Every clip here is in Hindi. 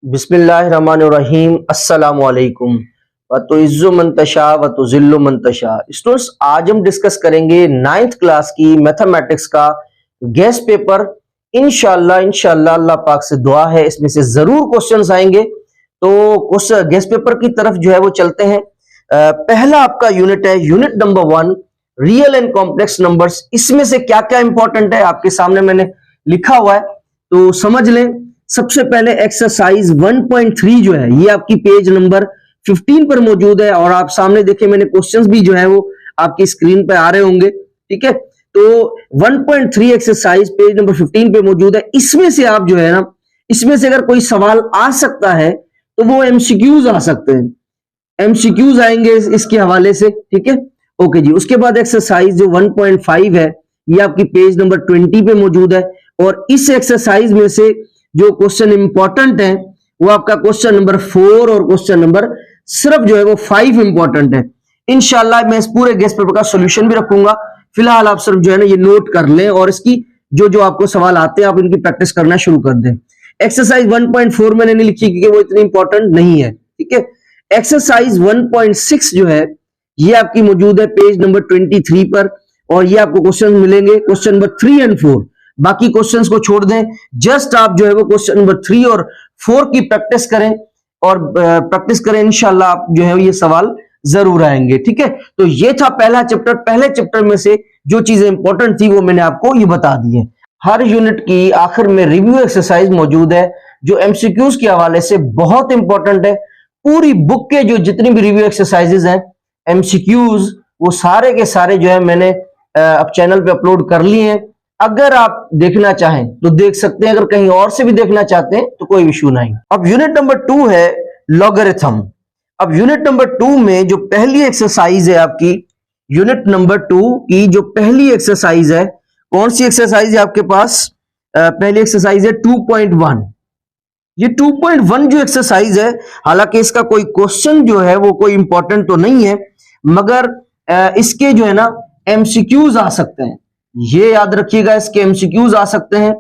बिस्मिल्लाहिर्रहमानिर्रहीम अस्सलामुअलैकुम व तुइज़्ज़ु मन तशा व तुज़िल्लु मन तशा। स्टूडेंट्स, आज हम डिस्कस करेंगे 9th क्लास की मैथमेटिक्स का गेस्ट पेपर। इंशाल्लाह अल्लाह पाक से दुआ है इसमें से जरूर क्वेश्चंस आएंगे। तो उस गेस्ट पेपर की तरफ जो है वो चलते हैं। पहला आपका यूनिट है unit number 1, real and complex numbers. इसमें से क्या क्या इंपॉर्टेंट है आपके सामने मैंने लिखा हुआ है, तो समझ लें। सबसे पहले एक्सरसाइज 1.3 जो है ये आपकी पेज नंबर 15 पर मौजूद है, और आप सामने देखें मैंने क्वेश्चंस भी जो है वो आपकी स्क्रीन पर आ रहे होंगे। ठीक है, तो 1.3 एक्सरसाइज पेज नंबर 15 पे मौजूद है। इसमें से आप जो है ना, इसमें से अगर कोई सवाल आ सकता है तो वो एमसीक्यूज आ सकते हैं, एमसीक्यूज आएंगे इसके हवाले से। ठीक है, ओके जी। उसके बाद एक्सरसाइज जो 1.5 है ये आपकी पेज नंबर 20 पे मौजूद है, और इस एक्सरसाइज में से जो क्वेश्चन इंपॉर्टेंट है वो आपका क्वेश्चन नंबर 4 और क्वेश्चन नंबर सिर्फ जो है वो 5 इंपॉर्टेंट है। इंशाल्लाह मैं इस पूरे गेस्ट पेपर का सॉल्यूशन भी रखूंगा। फिलहाल आप सिर्फ जो है ना ये नोट कर लें, और इसकी जो जो आपको सवाल आते हैं आप इनकी प्रैक्टिस करना शुरू कर दें। एक्सरसाइज 1.4 मैंने नहीं लिखी क्योंकि वो इतनी इंपॉर्टेंट नहीं है। ठीक है, एक्सरसाइज 1.6 जो है ये आपकी मौजूद है पेज नंबर 23 पर, और ये आपको क्वेश्चन मिलेंगे क्वेश्चन नंबर 3 एंड 4। बाकी क्वेश्चंस को छोड़ दें, जस्ट आप जो है वो क्वेश्चन नंबर 3 और 4 की प्रैक्टिस करें, और प्रैक्टिस करें। इंशाल्लाह आप जो है ये सवाल जरूर आएंगे। ठीक है, तो ये था पहला चैप्टर। पहले चैप्टर में से जो चीजें इंपॉर्टेंट थी वो मैंने आपको ये बता दी है। हर यूनिट की आखिर में रिव्यू एक्सरसाइज मौजूद है जो एमसीक्यूज के हवाले से बहुत इंपॉर्टेंट है। पूरी बुक के जो जितनी भी रिव्यू एक्सरसाइजेज हैं, एमसीक्यूज, वो सारे के सारे जो है मैंने अब चैनल पे अपलोड कर लिए हैं। अगर आप देखना चाहें तो देख सकते हैं, अगर कहीं और से भी देखना चाहते हैं तो कोई इशू नहीं। अब यूनिट नंबर 2 है लॉगरिथम। अब यूनिट नंबर 2 में जो पहली एक्सरसाइज है आपकी, यूनिट नंबर 2 की जो पहली एक्सरसाइज है, कौन सी एक्सरसाइज है आपके पास? पहली एक्सरसाइज है 2.1। ये 2.1 जो एक्सरसाइज है, हालांकि इसका कोई क्वेश्चन जो है वो कोई इंपॉर्टेंट तो नहीं है, मगर इसके जो है ना एमसीक्यूज आ सकते हैं। ये याद रखिएगा, इसके एमसीक्यूज आ सकते हैं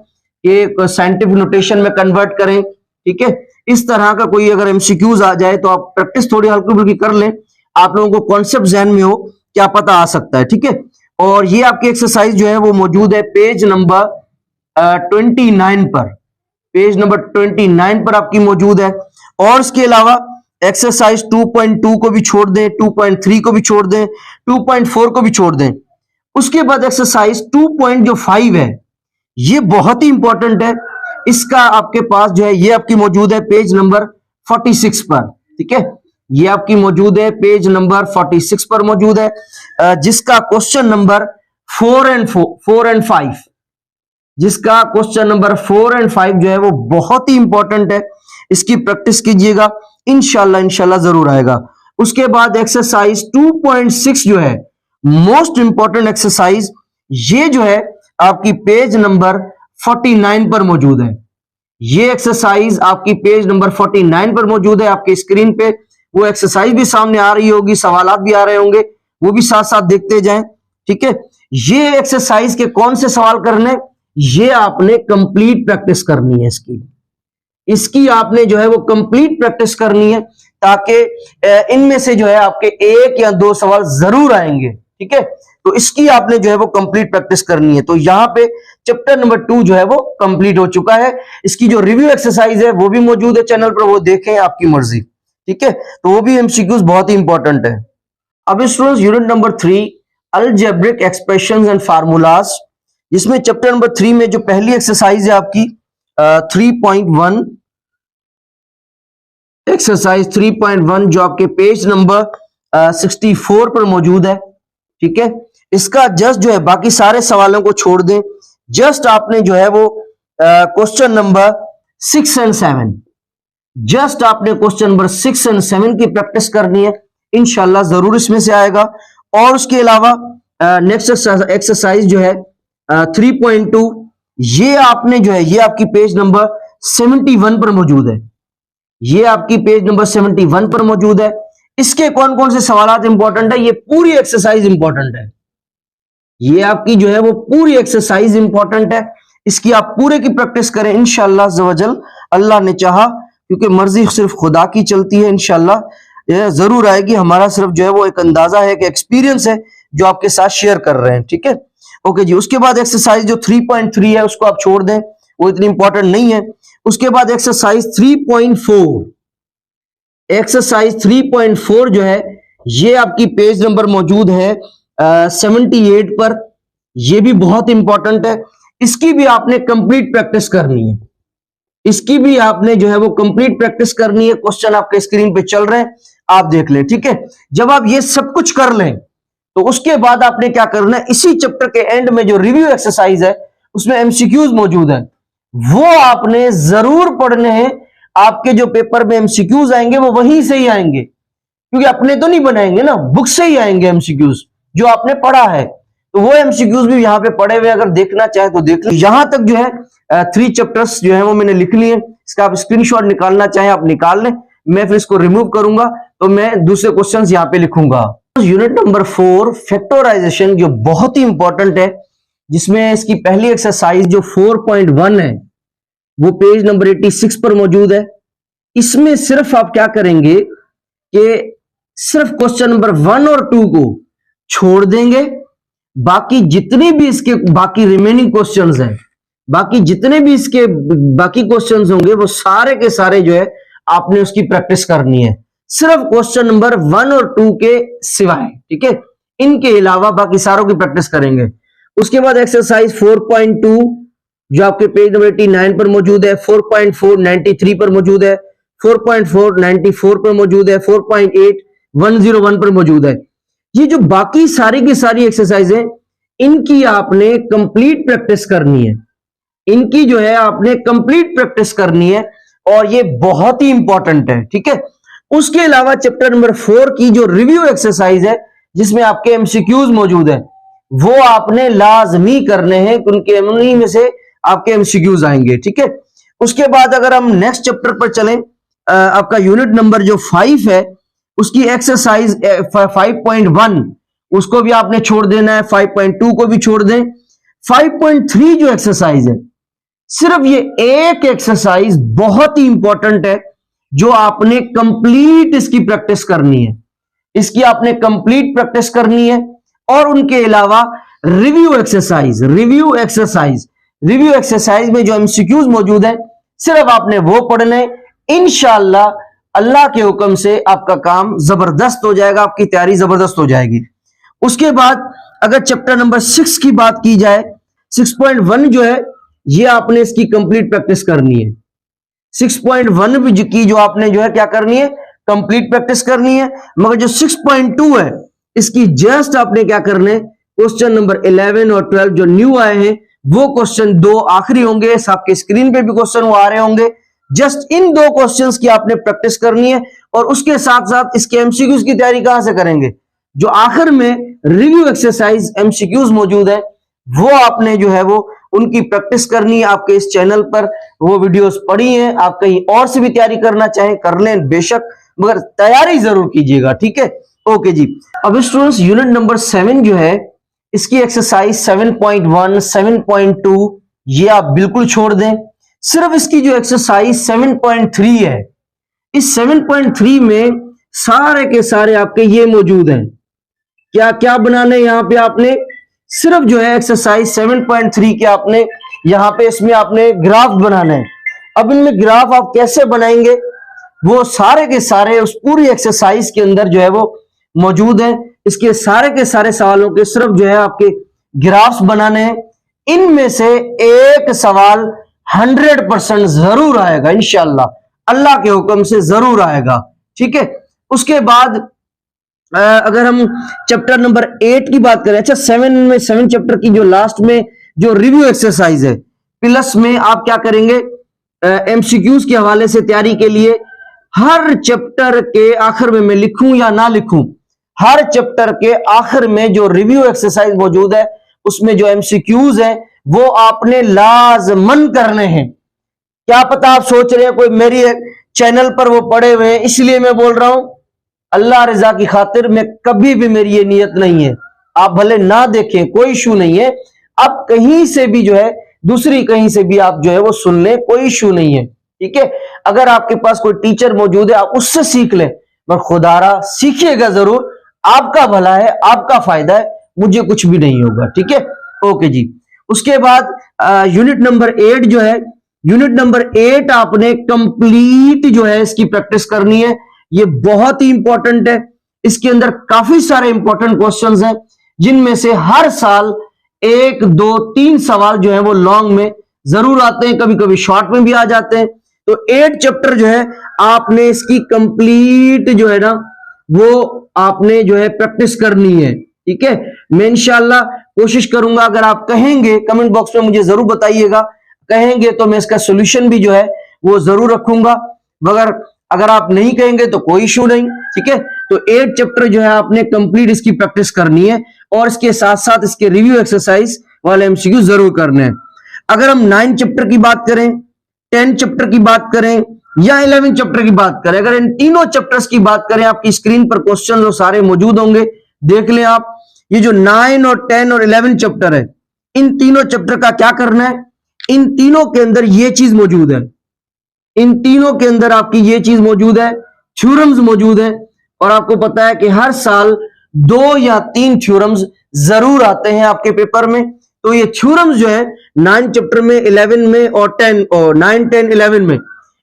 कि साइंटिफिक नोटेशन में कन्वर्ट करें। ठीक है, इस तरह का कोई अगर एमसीक्यूज आ जाए तो आप प्रैक्टिस थोड़ी हल्की फुल्की कर लें, आप लोगों को कॉन्सेप्ट जहन में हो, क्या पता आ सकता है। ठीक है, और ये आपकी एक्सरसाइज जो है वो मौजूद है पेज नंबर 29 पर। पेज नंबर 29 पर आपकी मौजूद है। और इसके अलावा एक्सरसाइज 2.2 को भी छोड़ दें, 2.3 को भी छोड़ दें, 2.4 को भी छोड़ दें। उसके बाद एक्सरसाइज 2.5 है, ये बहुत ही इंपॉर्टेंट है। इसका आपके पास जो है ये आपकी मौजूद है पेज नंबर 46 पर। ठीक है, ये आपकी मौजूद है पेज नंबर 46 पर मौजूद है, जिसका क्वेश्चन नंबर 4 एंड 5, जिसका क्वेश्चन नंबर 4 एंड 5 जो है वो बहुत ही इंपॉर्टेंट है। इसकी प्रैक्टिस कीजिएगा, इंशाल्लाह जरूर आएगा। उसके बाद एक्सरसाइज 2.6 जो है मोस्ट इंपॉर्टेंट एक्सरसाइज, ये जो है आपकी पेज नंबर 49 पर मौजूद है। ये एक्सरसाइज आपकी पेज नंबर 49 पर मौजूद है। आपके स्क्रीन पे वो एक्सरसाइज भी सामने आ रही होगी, सवालात भी आ रहे होंगे, वो भी साथ साथ देखते जाएं। ठीक है, ये एक्सरसाइज के कौन से सवाल करने, ये आपने कंप्लीट प्रैक्टिस करनी है। इसकी आपने जो है वो कंप्लीट प्रैक्टिस करनी है, ताकि इनमें से जो है आपके 1 या 2 सवाल जरूर आएंगे। ठीक है, तो इसकी आपने जो है वो कंप्लीट प्रैक्टिस करनी है। तो यहां पे चैप्टर नंबर 2 जो है वो कंप्लीट हो चुका है। इसकी जो रिव्यू एक्सरसाइज है वो भी मौजूद है चैनल पर, वो देखें, आपकी मर्जी। ठीक है, तो वो भी एमसीक्यूज बहुत ही इंपॉर्टेंट है। अब students, unit number 3 algebraic expressions and formulas, जिसमें चैप्टर नंबर 3 में जो पहली एक्सरसाइज है आपकी 3.1, एक्सरसाइज 3.1 जो आपके पेज नंबर 64 पर मौजूद है। ठीक है, इसका जस्ट जो है बाकी सारे सवालों को छोड़ दें, जस्ट आपने जो है वो क्वेश्चन नंबर 6 एंड 7, जस्ट आपने क्वेश्चन नंबर 6 एंड 7 की प्रैक्टिस करनी है। इंशाल्लाह जरूर इसमें से आएगा। और उसके अलावा नेक्स्ट एक्सरसाइज जो है 3.2, ये आपने जो है ये आपकी पेज नंबर 71 पर मौजूद है। ये आपकी पेज नंबर 71 पर मौजूद है। इसके कौन कौन से सवाल इंपॉर्टेंट है, ये पूरी एक्सरसाइज इंपॉर्टेंट है। ये आपकी जो है वो पूरी एक्सरसाइज इंपॉर्टेंट है। इसकी आप पूरे की प्रैक्टिस करें, इंशाअल्लाह अज़्ज़ व जल, अल्लाह ने चाहा क्योंकि मर्जी सिर्फ खुदा की चलती है। इंशाल्लाह यह जरूर आएगी। हमारा सिर्फ जो है वो एक अंदाजा है, कि एक्सपीरियंस है जो आपके साथ शेयर कर रहे हैं। ठीक है, ओके जी। उसके बाद एक्सरसाइज जो 3.3 है उसको आप छोड़ दें, वो इतनी इंपॉर्टेंट नहीं है। उसके बाद एक्सरसाइज 3.4, एक्सरसाइज 3.4 जो है ये आपकी पेज नंबर मौजूद है 78 पर। ये भी बहुत इंपॉर्टेंट है, इसकी भी आपने कंप्लीट प्रैक्टिस करनी है। इसकी भी आपने जो है वो कंप्लीट प्रैक्टिस करनी है। क्वेश्चन आपके स्क्रीन पे चल रहे हैं, आप देख लें। ठीक है, जब आप ये सब कुछ कर लें तो उसके बाद आपने क्या करना है, इसी चैप्टर के एंड में जो रिव्यू एक्सरसाइज है उसमें एमसीक्यूज मौजूद है, वो आपने जरूर पढ़ने हैं। आपके जो पेपर में एमसीक्यूज आएंगे वो वहीं से ही आएंगे, क्योंकि अपने तो नहीं बनाएंगे ना, बुक से ही आएंगे एमसीक्यूज जो आपने पढ़ा है। तो वो एमसीक्यूज भी यहाँ पे पढ़े हुए, अगर देखना चाहे तो देख लीजिए। यहां तक जो है 3 चैप्टर्स जो है वो मैंने लिख लिए। इसका आप स्क्रीनशॉट निकालना चाहे आप निकाल लें, मैं फिर इसको रिमूव करूंगा तो मैं दूसरे क्वेश्चंस यहाँ पे लिखूंगा। यूनिट नंबर 4 फैक्टराइजेशन, जो बहुत ही इंपॉर्टेंट है, जिसमें इसकी पहली एक्सरसाइज जो 4.1 है वो पेज नंबर 86 पर मौजूद है। इसमें सिर्फ आप क्या करेंगे कि सिर्फ क्वेश्चन नंबर 1 और 2 को छोड़ देंगे। बाकी जितने भी इसके बाकी रिमेनिंग क्वेश्चंस हैं, बाकी जितने भी इसके बाकी क्वेश्चंस होंगे वो सारे के सारे जो है आपने उसकी प्रैक्टिस करनी है, सिर्फ क्वेश्चन नंबर 1 और 2 के सिवाय। ठीक है, इनके अलावा बाकी सारों की प्रैक्टिस करेंगे। उसके बाद एक्सरसाइज 4.2 जो आपके पेज नंबर 89 पर मौजूद है, 4.4 93 पर मौजूद है, 4.4 94 पर मौजूद है, 4.8 101 पर मौजूद है। ये जो बाकी सारी की सारी एक्सरसाइज है, इनकी आपने कंप्लीट प्रैक्टिस करनी है। इनकी जो है आपने कंप्लीट प्रैक्टिस करनी है, और ये बहुत ही इंपॉर्टेंट है। ठीक है, उसके अलावा चैप्टर नंबर 4 की जो रिव्यू एक्सरसाइज है, जिसमें आपके एमसीक्यूज मौजूद है, वो आपने लाजमी करने हैं, उनके उन्हीं में से आपके एमसीक्यूज आएंगे। ठीक है, उसके बाद अगर हम नेक्स्ट चैप्टर पर चलें, आपका यूनिट नंबर जो 5 है उसकी एक्सरसाइज 5.1 उसको भी आपने छोड़ देना है, 5.2 को भी छोड़ दें। 5.3 जो एक्सरसाइज है, सिर्फ ये एक एक्सरसाइज बहुत ही इंपॉर्टेंट है, जो आपने कंप्लीट इसकी प्रैक्टिस करनी है। इसकी आपने कंप्लीट प्रैक्टिस करनी है। और उनके अलावा रिव्यू एक्सरसाइज, रिव्यू एक्सरसाइज में जो एमसीक्यूज मौजूद है, सिर्फ आपने वो पढ़ने। इंशाअल्लाह अल्लाह के हुक्म से आपका काम जबरदस्त हो जाएगा, आपकी तैयारी जबरदस्त हो जाएगी। उसके बाद अगर चैप्टर नंबर 6 की बात की जाए, 6.1 जो है ये आपने इसकी कंप्लीट प्रैक्टिस करनी है। 6.1 की जो आपने जो है क्या करनी है, कंप्लीट प्रैक्टिस करनी है। मगर जो 6.2 है, इसकी जस्ट आपने क्या करना है, क्वेश्चन नंबर 11 और 12 जो न्यू आए हैं, वो क्वेश्चन 2 आखिरी होंगे। आपके स्क्रीन पे भी क्वेश्चन वो आ रहे होंगे। जस्ट इन 2 क्वेश्चंस की आपने प्रैक्टिस करनी है, और उसके साथ साथ इसके एमसीक्यूज की तैयारी कहां से करेंगे, जो आखिर में रिव्यू एक्सरसाइज एमसीक्यूज मौजूद है, वो आपने जो है वो उनकी प्रैक्टिस करनी है। आपके इस चैनल पर वो वीडियोस पड़ी हैं, आप कहीं और से भी तैयारी करना चाहें कर लें बेशक, मगर तैयारी जरूर कीजिएगा। ठीक है, ओके जी। अब स्टूडेंट्स यूनिट नंबर 7 जो है, इसकी एक्सरसाइज 7.1 7.2 ये आप बिल्कुल छोड़ दें। सिर्फ इसकी जो एक्सरसाइज 7.3 है, इस 7.3 में सारे के सारे आपके ये मौजूद हैं। क्या क्या बनाने यहां पे आपने सिर्फ जो है एक्सरसाइज 7.3 के आपने यहां पे इसमें आपने ग्राफ बनाने हैं। अब इनमें ग्राफ आप कैसे बनाएंगे, वो सारे के सारे उस पूरी एक्सरसाइज के अंदर जो है वो मौजूद है। इसके सारे के सारे सवालों के सिर्फ जो है आपके ग्राफ्स बनाने हैं। इनमें से एक सवाल 100% जरूर आएगा, इंशाअल्लाह अल्लाह के हुक्म से जरूर आएगा। ठीक है, उसके बाद अगर हम चैप्टर नंबर 8 की बात करें, अच्छा 7 चैप्टर की जो लास्ट में जो रिव्यू एक्सरसाइज है, प्लस में आप क्या करेंगे, एमसीक्यूज के हवाले से तैयारी के लिए हर चैप्टर के आखिर में मैं लिखूं या ना लिखूं, हर चैप्टर के आखिर में जो रिव्यू एक्सरसाइज मौजूद है, उसमें जो एमसीक्यूज है वो आपने लाजमन करने हैं। क्या पता आप सोच रहे हैं कोई मेरी चैनल पर वो पड़े हुए हैं इसलिए मैं बोल रहा हूं, अल्लाह रजा की खातिर मैं कभी भी, मेरी ये नियत नहीं है। आप भले ना देखें कोई इशू नहीं है, आप कहीं से भी जो है दूसरी कहीं से भी आप जो है वो सुन लें, कोई इशू नहीं है। ठीक है। अगर आपके पास कोई टीचर मौजूद है, आप उससे सीख लें, पर खुदारा सीखिएगा जरूर, आपका भला है, आपका फायदा है, मुझे कुछ भी नहीं होगा, ठीक है। ओके जी। उसके बाद यूनिट नंबर 8 जो है, यूनिट नंबर 8 आपने कंप्लीट जो है इसकी प्रैक्टिस करनी है। ये बहुत ही इंपॉर्टेंट है। इसके अंदर काफी सारे इंपॉर्टेंट क्वेश्चंस हैं, जिनमें से हर साल 1, 2, 3 सवाल जो है वो लॉन्ग में जरूर आते हैं, कभी कभी शॉर्ट में भी आ जाते हैं। तो 8 चैप्टर जो है आपने इसकी कंप्लीट जो है ना वो आपने जो है प्रैक्टिस करनी है, ठीक है। मैं इंशाल्लाह कोशिश करूंगा, अगर आप कहेंगे कमेंट बॉक्स में मुझे जरूर बताइएगा, कहेंगे तो मैं इसका सोल्यूशन भी जो है वो जरूर रखूंगा, मगर अगर आप नहीं कहेंगे तो कोई इशू नहीं, ठीक है। तो 8 चैप्टर जो है आपने कंप्लीट इसकी प्रैक्टिस करनी है, और इसके साथ साथ इसके रिव्यू एक्सरसाइज वाले एमसीक्यू जरूर करने हैं। अगर हम 9 चैप्टर की बात करें, 10 चैप्टर की बात करें या 11 चैप्टर की बात करें, अगर इन तीनों चैप्टर्स की बात करें, आपकी स्क्रीन पर क्वेश्चन जो सारे मौजूद होंगे, देख लें आप। ये जो 9 और 10 और 11 चैप्टर है, इन तीनों चैप्टर का क्या करना है, इन तीनों के अंदर ये चीज मौजूद है, इन तीनों के अंदर आपकी ये चीज मौजूद है, थ्योरम्स मौजूद है। और आपको पता है कि हर साल 2 या 3 थ्योरम्स जरूर आते हैं आपके पेपर में। तो ये थ्योरम्स जो है 9 चैप्टर में, 11 में और 10 और 9, 10, 11 में,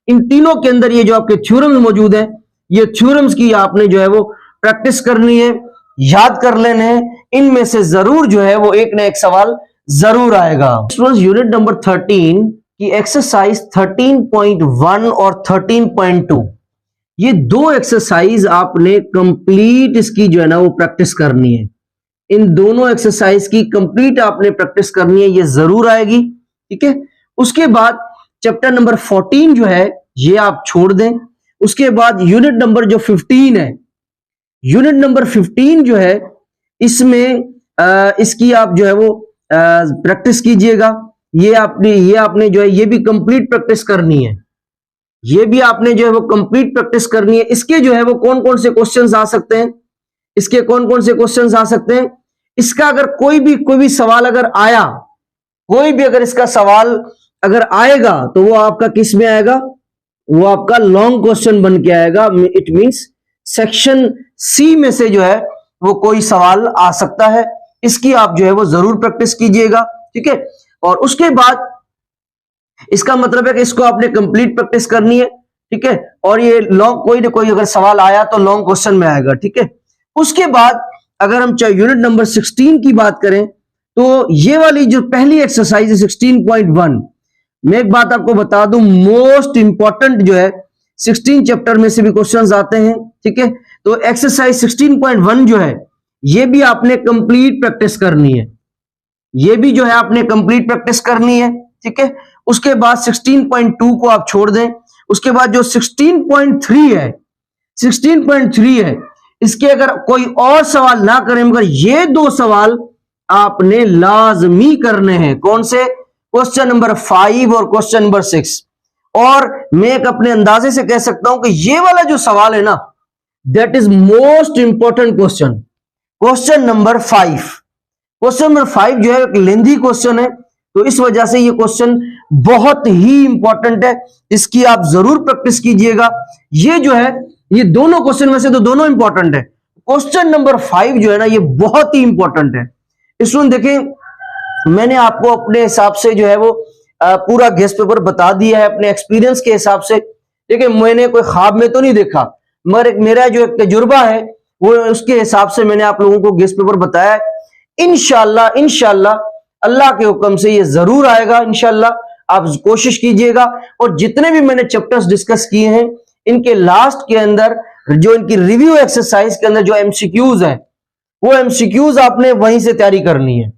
इन तीनों के अंदर ये जो आपके थ्योरम्स मौजूद है, ये थ्योरम्स की आपने जो है वो प्रैक्टिस करनी है, याद कर लेने हैं। इनमें से जरूर जो है वो एक ना एक सवाल जरूर आएगा। यूनिट नंबर 13 की एक्सरसाइज 13.1 और 13.2, ये 2 एक्सरसाइज आपने कंप्लीट इसकी जो है ना वो प्रैक्टिस करनी है। इन दोनों एक्सरसाइज की कंप्लीट आपने प्रैक्टिस करनी है, ये जरूर आएगी, ठीक है। उसके बाद चैप्टर नंबर 14 जो है ये आप छोड़ दें। उसके बाद यूनिट नंबर जो 15 है, यूनिट नंबर 15 जो है, इसमें इसकी आप जो है वो प्रैक्टिस कीजिएगा। ये आपने जो है ये भी कंप्लीट प्रैक्टिस करनी है, ये भी आपने जो है वो कंप्लीट प्रैक्टिस करनी है। इसके जो है वो कौन कौन से क्वेश्चंस आ सकते हैं, इसके कौन कौन से क्वेश्चंस आ सकते हैं, इसका अगर कोई भी सवाल अगर आया, कोई भी अगर इसका सवाल अगर आएगा तो वो आपका किस में आएगा, वो आपका लॉन्ग क्वेश्चन बन के आएगा। इट मींस सेक्शन सी में से जो है वो कोई सवाल आ सकता है। इसकी आप जो है वो जरूर प्रैक्टिस कीजिएगा, ठीक है। और उसके बाद इसका मतलब है कि इसको आपने कंप्लीट प्रैक्टिस करनी है, ठीक है। और ये लॉन्ग कोई ना कोई अगर सवाल आया तो लॉन्ग क्वेश्चन में आएगा, ठीक है। उसके बाद अगर हम यूनिट नंबर 16 की बात करें, तो ये वाली जो पहली एक्सरसाइज है 16.1, मैं एक बात आपको बता दूं, मोस्ट इंपॉर्टेंट जो है 16 चैप्टर में से भी क्वेश्चंस आते हैं, ठीक है। तो एक्सरसाइज 16.1 जो है ये भी आपने कंप्लीट प्रैक्टिस करनी है, ये भी जो है आपने कंप्लीट प्रैक्टिस करनी है, ठीक है। उसके बाद 16.2 को आप छोड़ दें। उसके बाद जो 16.3 है, 16.3 है, इसके अगर कोई और सवाल ना करें, मगर ये 2 सवाल आपने लाजमी करने हैं। कौन से? क्वेश्चन नंबर 5 और क्वेश्चन नंबर 6। और मैं एक अपने अंदाजे से कह सकता हूं कि ये वाला जो सवाल है ना, that is most important question, question number 5। Question number 5 जो है एक लेंथी क्वेश्चन है, तो इस वजह से ये क्वेश्चन बहुत ही इंपॉर्टेंट है, इसकी आप जरूर प्रैक्टिस कीजिएगा। ये जो है ये दोनों क्वेश्चन में से तो दोनों इंपॉर्टेंट है, क्वेश्चन नंबर 5 जो है ना ये बहुत ही इंपॉर्टेंट है। इसमें देखें, मैंने आपको अपने हिसाब से जो है वो पूरा गेस्ट पेपर बता दिया है अपने एक्सपीरियंस के हिसाब से। देखिए, मैंने कोई ख्वाब में तो नहीं देखा, मगर मेरा जो एक तजुर्बा है वो उसके हिसाब से मैंने आप लोगों को गेस्ट पेपर बताया है। इंशाल्लाह अल्लाह के हुक्म से ये जरूर आएगा। इंशाल्लाह आप कोशिश कीजिएगा। और जितने भी मैंने चैप्टर्स डिस्कस किए हैं, इनके लास्ट के अंदर जो इनकी रिव्यू एक्सरसाइज के अंदर जो एमसीक्यूज हैं, वो एमसीक्यूज आपने वहीं से तैयारी करनी है।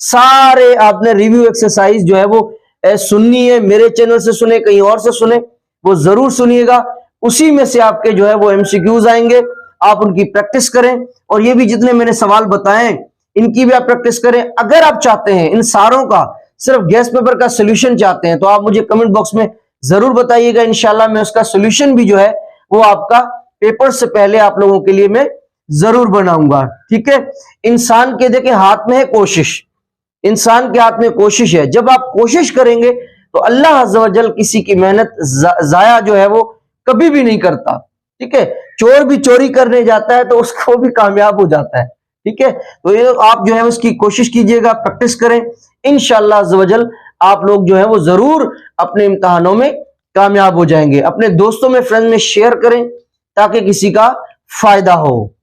सारे आपने रिव्यू एक्सरसाइज जो है वो सुननी है, मेरे चैनल से सुने, कहीं और से सुने, वो जरूर सुनिएगा। उसी में से आपके जो है वो एमसीक्यूज आएंगे, आप उनकी प्रैक्टिस करें। और ये भी जितने मैंने सवाल बताए इनकी भी आप प्रैक्टिस करें। अगर आप चाहते हैं इन सारों का सिर्फ गेस्ट पेपर का सोल्यूशन चाहते हैं, तो आप मुझे कमेंट बॉक्स में जरूर बताइएगा। इंशाल्लाह मैं उसका सोल्यूशन भी जो है वो आपका पेपर से पहले आप लोगों के लिए मैं जरूर बनाऊंगा, ठीक है। इंसान के देखिए हाथ में है कोशिश, इंसान के हाथ में कोशिश है। जब आप कोशिश करेंगे तो अल्लाह अज़्ज़ व जल किसी की मेहनत जाया जो है वो कभी भी नहीं करता। ठीक है, चोर भी चोरी करने जाता है तो उसको भी कामयाब हो जाता है। ठीक है, तो ये आप जो है उसकी कोशिश कीजिएगा, प्रैक्टिस करें, इंशाअल्लाह अज़्ज़ व जल आप लोग जो है वो जरूर अपने इम्तिहानों में कामयाब हो जाएंगे। अपने दोस्तों में, फ्रेंड में शेयर करें ताकि किसी का फायदा हो।